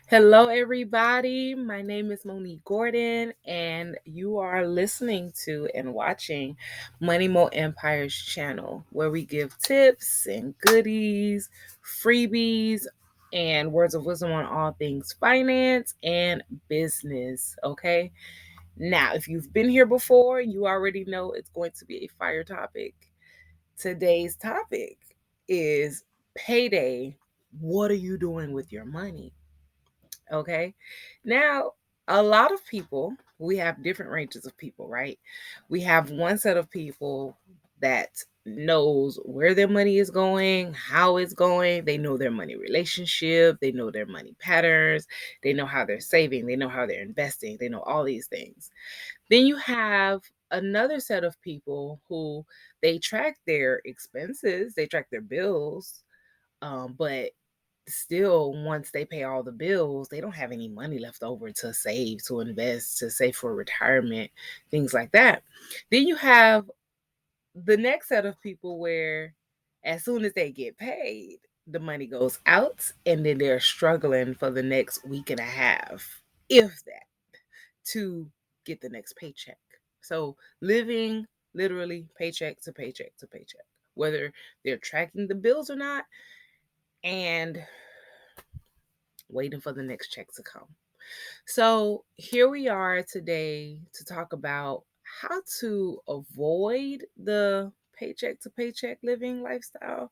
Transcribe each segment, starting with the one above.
Hello, everybody. My name is Monique Gordon, and you are listening to and watching Money Mo Empire's channel, where we give tips and goodies, freebies, and words of wisdom on all things finance and business. Okay. Now, if you've been here before, you already know it's going to be a fire topic. Today's topic is payday. What are you doing with your money? Okay. Now, a lot of people, we have different ranges of people, right? We have one set of people that knows where their money is going, how it's going. They know their money relationship, they know their money patterns, they know how they're saving, they know how they're investing, they know all these things. Then you have another set of people who they track their expenses, they track their bills, but still once they pay all the bills they don't have any money left over to save, to invest, to save for retirement, things like that. Then you have the next set of people where as soon as they get paid the money goes out and then they're struggling for the next week and a half, if that, to get the next paycheck. So living literally paycheck to paycheck to paycheck, whether they're tracking the bills or not, and waiting for the next check to come. So, here we are today to talk about how to avoid the paycheck to paycheck living lifestyle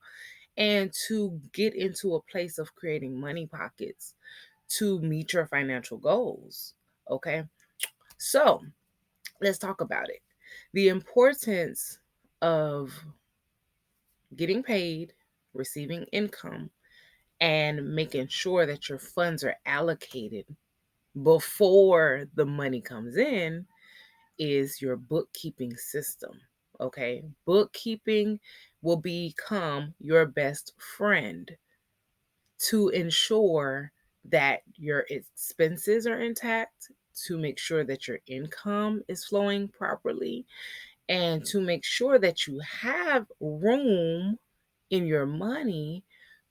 and to get into a place of creating money pockets to meet your financial goals. Okay. So, let's talk about it. The importance of getting paid, receiving income, and making sure that your funds are allocated before the money comes in is your bookkeeping system. Okay. Bookkeeping will become your best friend to ensure that your expenses are intact, to make sure that your income is flowing properly, and to make sure that you have room in your money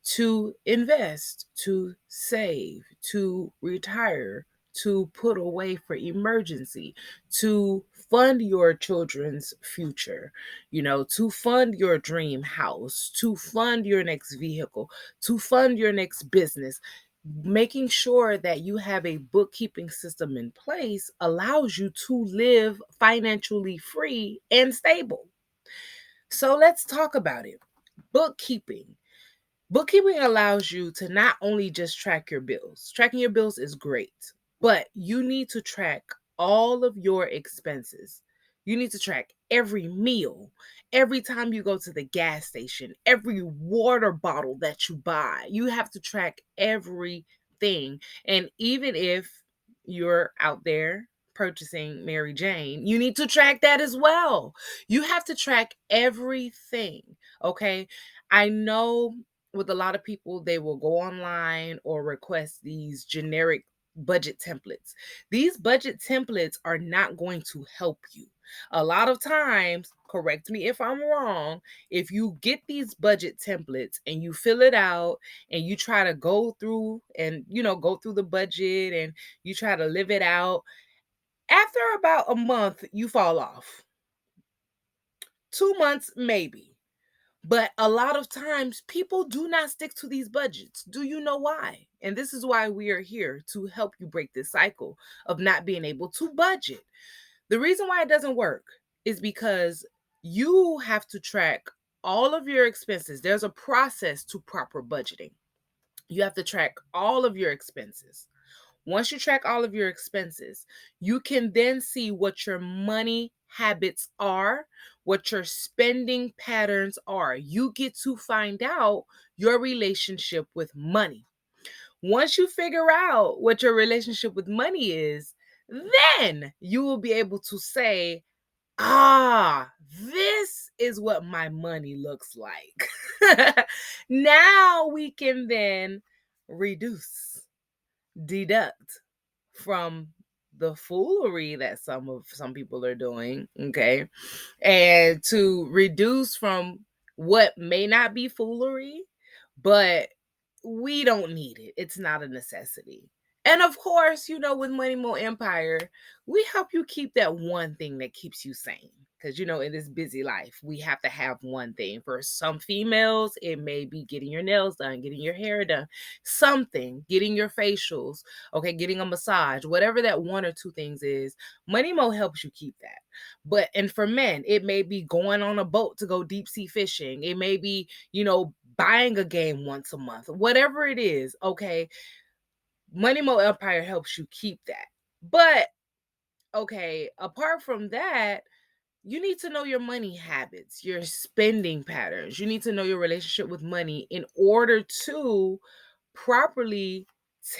to invest, to save, to retire, to put away for emergency, to fund your children's future, to fund your dream house, to fund your next vehicle, to fund your next business. Making sure that you have a bookkeeping system in place allows you to live financially free and stable. So let's talk about it. Bookkeeping. Bookkeeping allows you to not only just track your bills. Tracking your bills is great, but you need to track all of your expenses. You need to track every meal, every time you go to the gas station, every water bottle that you buy. You have to track everything. And even if you're out there purchasing Mary Jane, you need to track that as well. You have to track everything, okay? I know with a lot of people, they will go online or request these generic budget templates. These budget templates are not going to help you. A lot of times, correct me if I'm wrong, if you get these budget templates and you fill it out and you try to go through and, go through the budget and you try to live it out, after about a month, you fall off. 2 months, maybe. But a lot of times people do not stick to these budgets. Do you know why? And this is why we are here to help you break this cycle of not being able to budget. The reason why it doesn't work is because you have to track all of your expenses. There's a process to proper budgeting. You have to track all of your expenses. Once you track all of your expenses, you can then see what your money habits are, what your spending patterns are. You get to find out your relationship with money. Once you figure out what your relationship with money is, then you will be able to say, this is what my money looks like. Now we can then reduce, deduct from the foolery that some people are doing, okay? And to reduce from what may not be foolery, but we don't need it. It's not a necessity. And of course, with Money Mo Empire, we help you keep that one thing that keeps you sane. Because, in this busy life, we have to have one thing. For some females, it may be getting your nails done, getting your hair done, something, getting your facials, okay, getting a massage, whatever that one or two things is. Money Mo helps you keep that. And for men, it may be going on a boat to go deep sea fishing. It may be, buying a game once a month, whatever it is, okay. Money Mo Empire helps you keep that. But okay, apart from that, you need to know your money habits, your spending patterns. You need to know your relationship with money in order to properly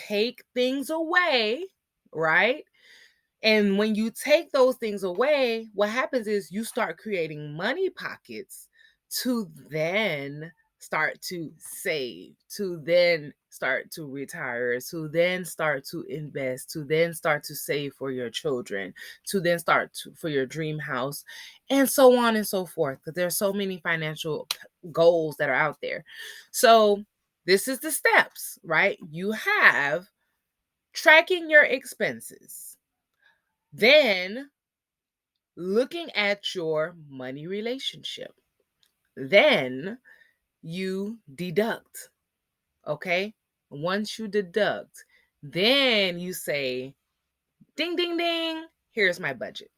take things away, right? And when you take those things away, what happens is you start creating money pockets to then start to save, to then start to retire, to then start to invest, to then start to save for your children, to then start for your dream house, and so on and so forth. Because there's so many financial goals that are out there. So this is the steps, right? You have tracking your expenses. Then looking at your money relationship. Then you deduct. Okay. Once you deduct, then you say, ding, ding, ding, here's my budget.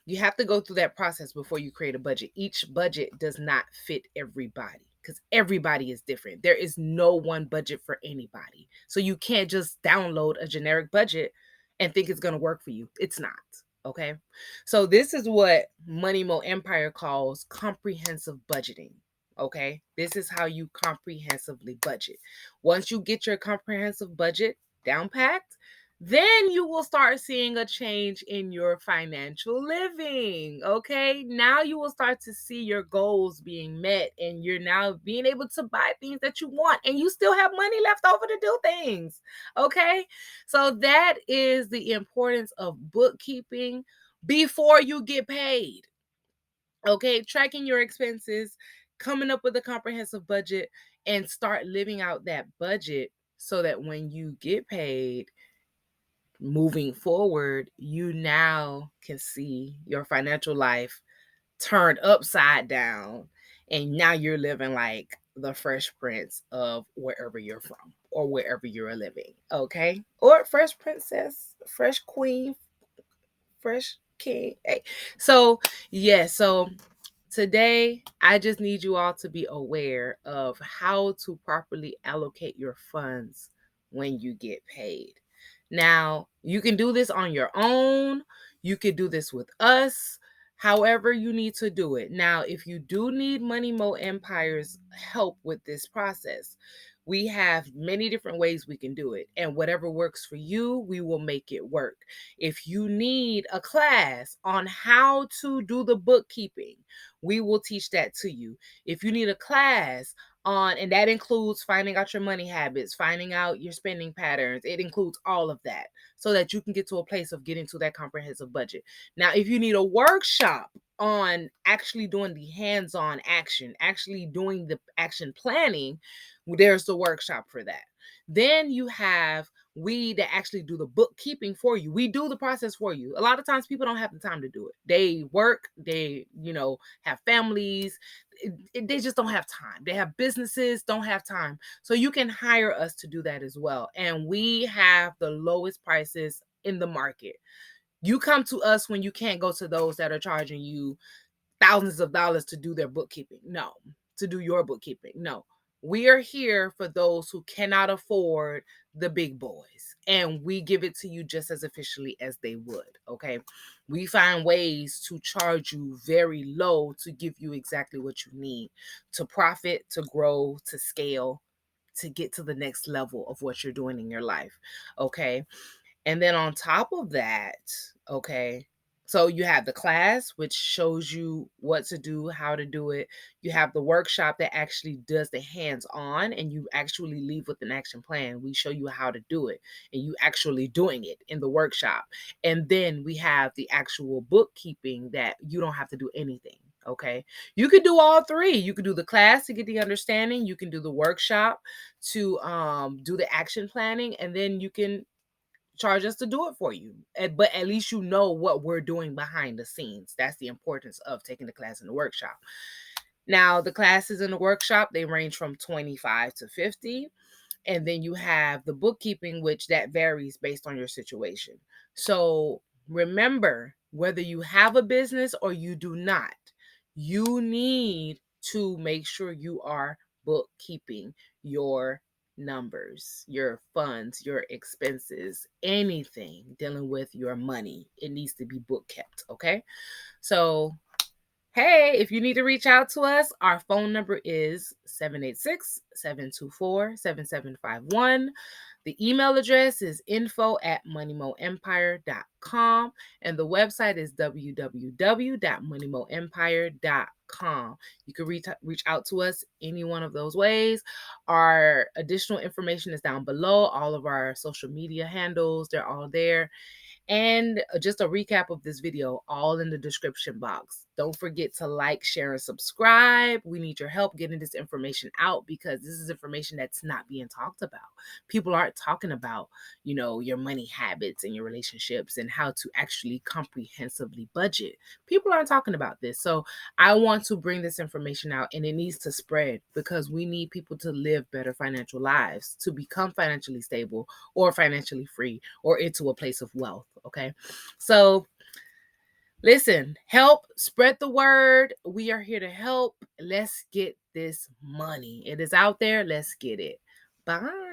You have to go through that process before you create a budget. Each budget does not fit everybody because everybody is different. There is no one budget for anybody. So you can't just download a generic budget and think it's going to work for you. It's not. Okay. So this is what Money Mo Empire calls comprehensive budgeting. Okay. This is how you comprehensively budget. Once you get your comprehensive budget down packed, then you will start seeing a change in your financial living. Okay. Now you will start to see your goals being met and you're now being able to buy things that you want and you still have money left over to do things. Okay. So that is the importance of bookkeeping before you get paid. Okay. Tracking your expenses, coming up with a comprehensive budget, and start living out that budget so that when you get paid, moving forward, you now can see your financial life turned upside down. And now you're living like the Fresh Prince of wherever you're from or wherever you're living. Okay. Or Fresh Princess, Fresh Queen, Fresh King. Hey. So, yeah. So today, I just need you all to be aware of how to properly allocate your funds when you get paid. Now, you can do this on your own. You could do this with us, however you need to do it. Now, if you do need Money Mo Empire's help with this process, we have many different ways we can do it. And whatever works for you, we will make it work. If you need a class on how to do the bookkeeping, we will teach that to you. If you need a class and that includes finding out your money habits, finding out your spending patterns, it includes all of that so that you can get to a place of getting to that comprehensive budget. Now, if you need a workshop on actually doing the hands-on action, actually doing the action planning, there's the workshop for that. Then you have we that actually do the bookkeeping for you. We do the process for you. A lot of times people don't have the time to do it. They work, they, have families. They just don't have time. They have businesses, don't have time. So you can hire us to do that as well. And we have the lowest prices in the market. You come to us when you can't go to those that are charging you thousands of dollars to do their bookkeeping. No, to do your bookkeeping. No. We are here for those who cannot afford the big boys, and we give it to you just as efficiently as they would. Okay. We find ways to charge you very low to give you exactly what you need to profit, to grow, to scale, to get to the next level of what you're doing in your life. Okay. And then on top of that, okay, so you have the class, which shows you what to do, how to do it. You have the workshop that actually does the hands on, and you actually leave with an action plan. We show you how to do it, and you actually doing it in the workshop. And then we have the actual bookkeeping that you don't have to do anything. Okay. You could do all three. You could do the class to get the understanding. You can do the workshop to do the action planning, and then you can charge us to do it for you. But at least you know what we're doing behind the scenes. That's the importance of taking the class and the workshop. Now, the classes in the workshop, they range from 25 to 50. And then you have the bookkeeping, which that varies based on your situation. So remember, whether you have a business or you do not, you need to make sure you are bookkeeping your numbers, your funds, your expenses, anything dealing with your money. It needs to be book kept. Okay. So hey, if you need to reach out to us, our phone number is 786-724-7751. The email address is info@moneymoempire.com, and the website is www.moneymoempire.com. You can reach out to us any one of those ways. Our additional information is down below. All of our social media handles, they're all there. And just a recap of this video, all in the description box. Don't forget to like, share, and subscribe. We need your help getting this information out because this is information that's not being talked about. People aren't talking about, your money habits and your relationships and how to actually comprehensively budget. People aren't talking about this. So I want to bring this information out, and it needs to spread because we need people to live better financial lives, to become financially stable or financially free or into a place of wealth. Okay. So listen, help spread the word. We are here to help. Let's get this money. It is out there. Let's get it. Bye.